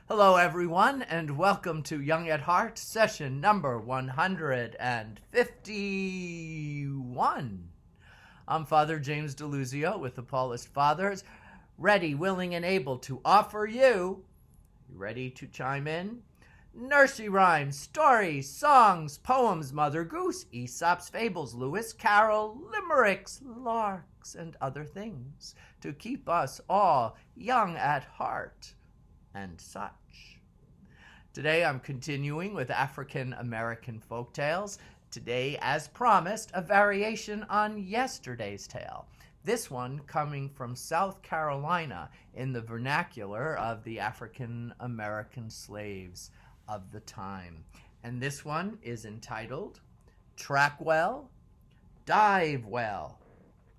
Hello, everyone, and welcome to Young at Heart, session number 151. I'm Father James DeLuzio with the Paulist Fathers, ready, willing, and able to offer you, ready to chime in? Nursery rhymes, stories, songs, poems, Mother Goose, Aesop's fables, Lewis Carroll, limericks, larks, and other things to keep us all young at heart and such. Today I'm continuing with African American folktales. Today, as promised, a variation on yesterday's tale. This one coming from South Carolina in the vernacular of the African American slaves of the time. And this one is entitled Trackwell, Divewell.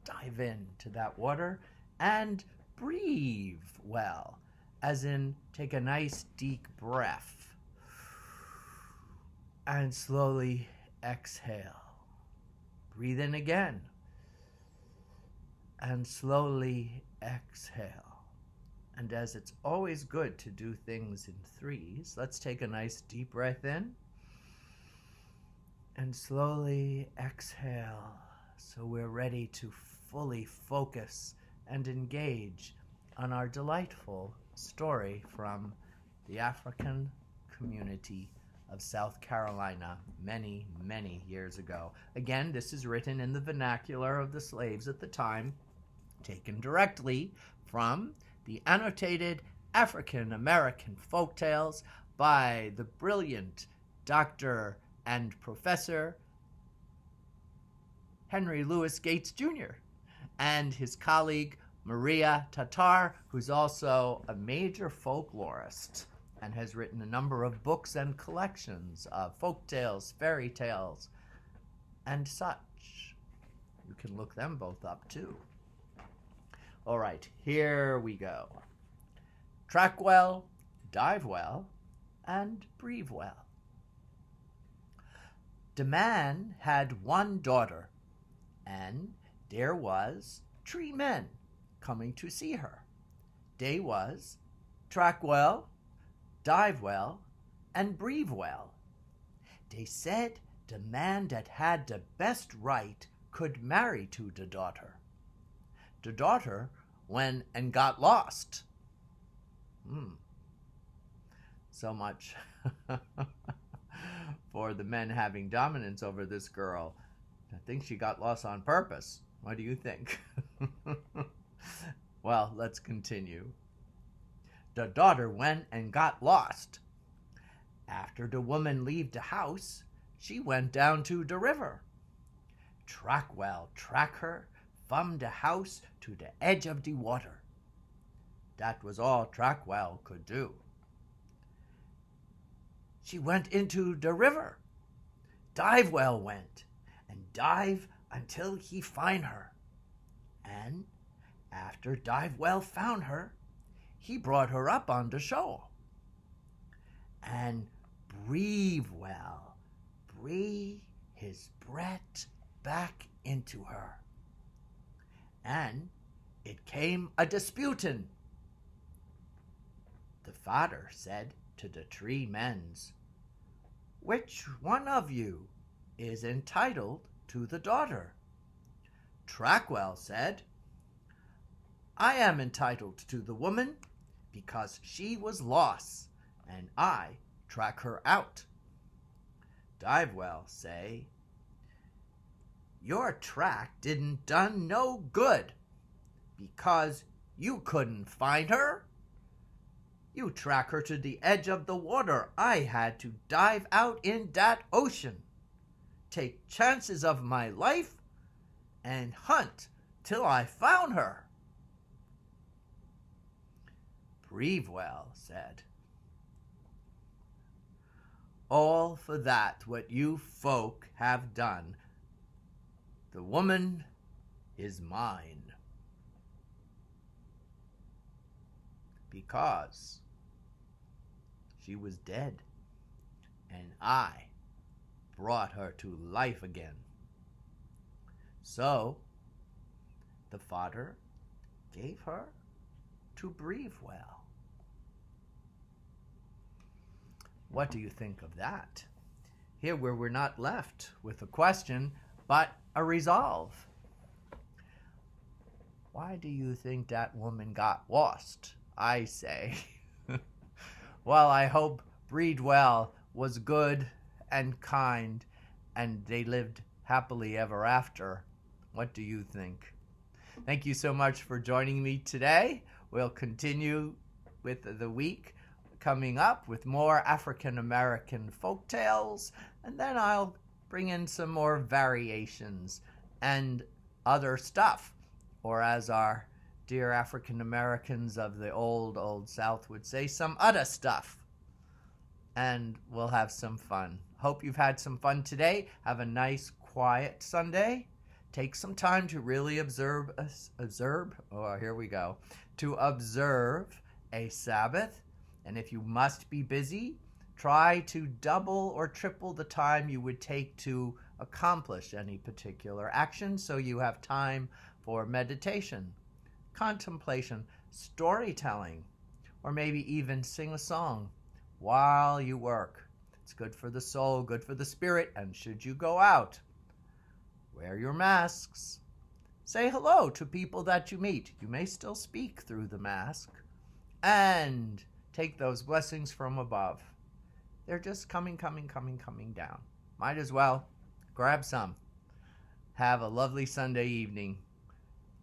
Dive into that water and breathe well, as in take a nice deep breath and slowly exhale. Breathe in again and slowly exhale. And as it's always good to do things in threes, let's take a nice deep breath in and slowly exhale, so we're ready to fully focus and engage on our delightful story from the African community of South Carolina many, many years ago. Again, this is written in the vernacular of the slaves at the time, taken directly from the annotated African American folktales by the brilliant Dr. and Professor Henry Louis Gates Jr. and his colleague Maria Tatar, who's also a major folklorist and has written a number of books and collections of folktales, fairy tales, and such. You can look them both up too. All right, here we go. Trackwell, Divewell, and Breavewell. The man had one daughter, and there was 3 men coming to see her. They was Trackwell, Divewell, and Breavewell. They said the man that had the best right could marry to the daughter. The daughter went and got lost. So much for the men having dominance over this girl. I think she got lost on purpose. What do you think? Well, let's continue. The daughter went and got lost. After the woman left the house, she went down to the river. Trackwell tracked her from the house to the edge of the water. That was all Trackwell could do. She went into the river. Divewell went and dive until he find her. And after Divewell found her, he brought her up on the shore. And Breavewell breathed his breath back into her. And it came a disputing. The father said to the 3 men, "Which one of you is entitled to the daughter?" Trackwell said, "I am entitled to the woman because she was lost, and I track her out." Divewell say, "Your track didn't done no good, because you couldn't find her. You track her to the edge of the water. I had to dive out in that ocean, take chances of my life, and hunt till I found her." Breavewell said, "All for that what you folk have done. The woman is mine, because she was dead, and I brought her to life again." So the father gave her to Breavewell. What do you think of that? Here where we're not left with a question, but a resolve. Why do you think that woman got lost? I say. Well, I hope Breedwell was good and kind, and they lived happily ever after. What do you think? Thank you so much for joining me today. We'll continue with the week coming up with more African American folk tales, and then I'll bring in some more variations and other stuff, or as our dear African Americans of the old South would say, some other stuff. And we'll have some fun. Hope you've had some fun today. Have a nice, quiet Sunday. Take some time to really observe a Sabbath. And if you must be busy, try to double or triple the time you would take to accomplish any particular action, so you have time for meditation, contemplation, storytelling, or maybe even sing a song while you work. It's good for the soul, good for the spirit, and should you go out, wear your masks. Say hello to people that you meet. You may still speak through the mask. And take those blessings from above. They're just coming down. Might as well grab some. Have a lovely Sunday evening.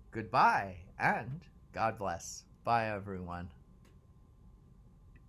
Goodbye and God bless. Bye, everyone.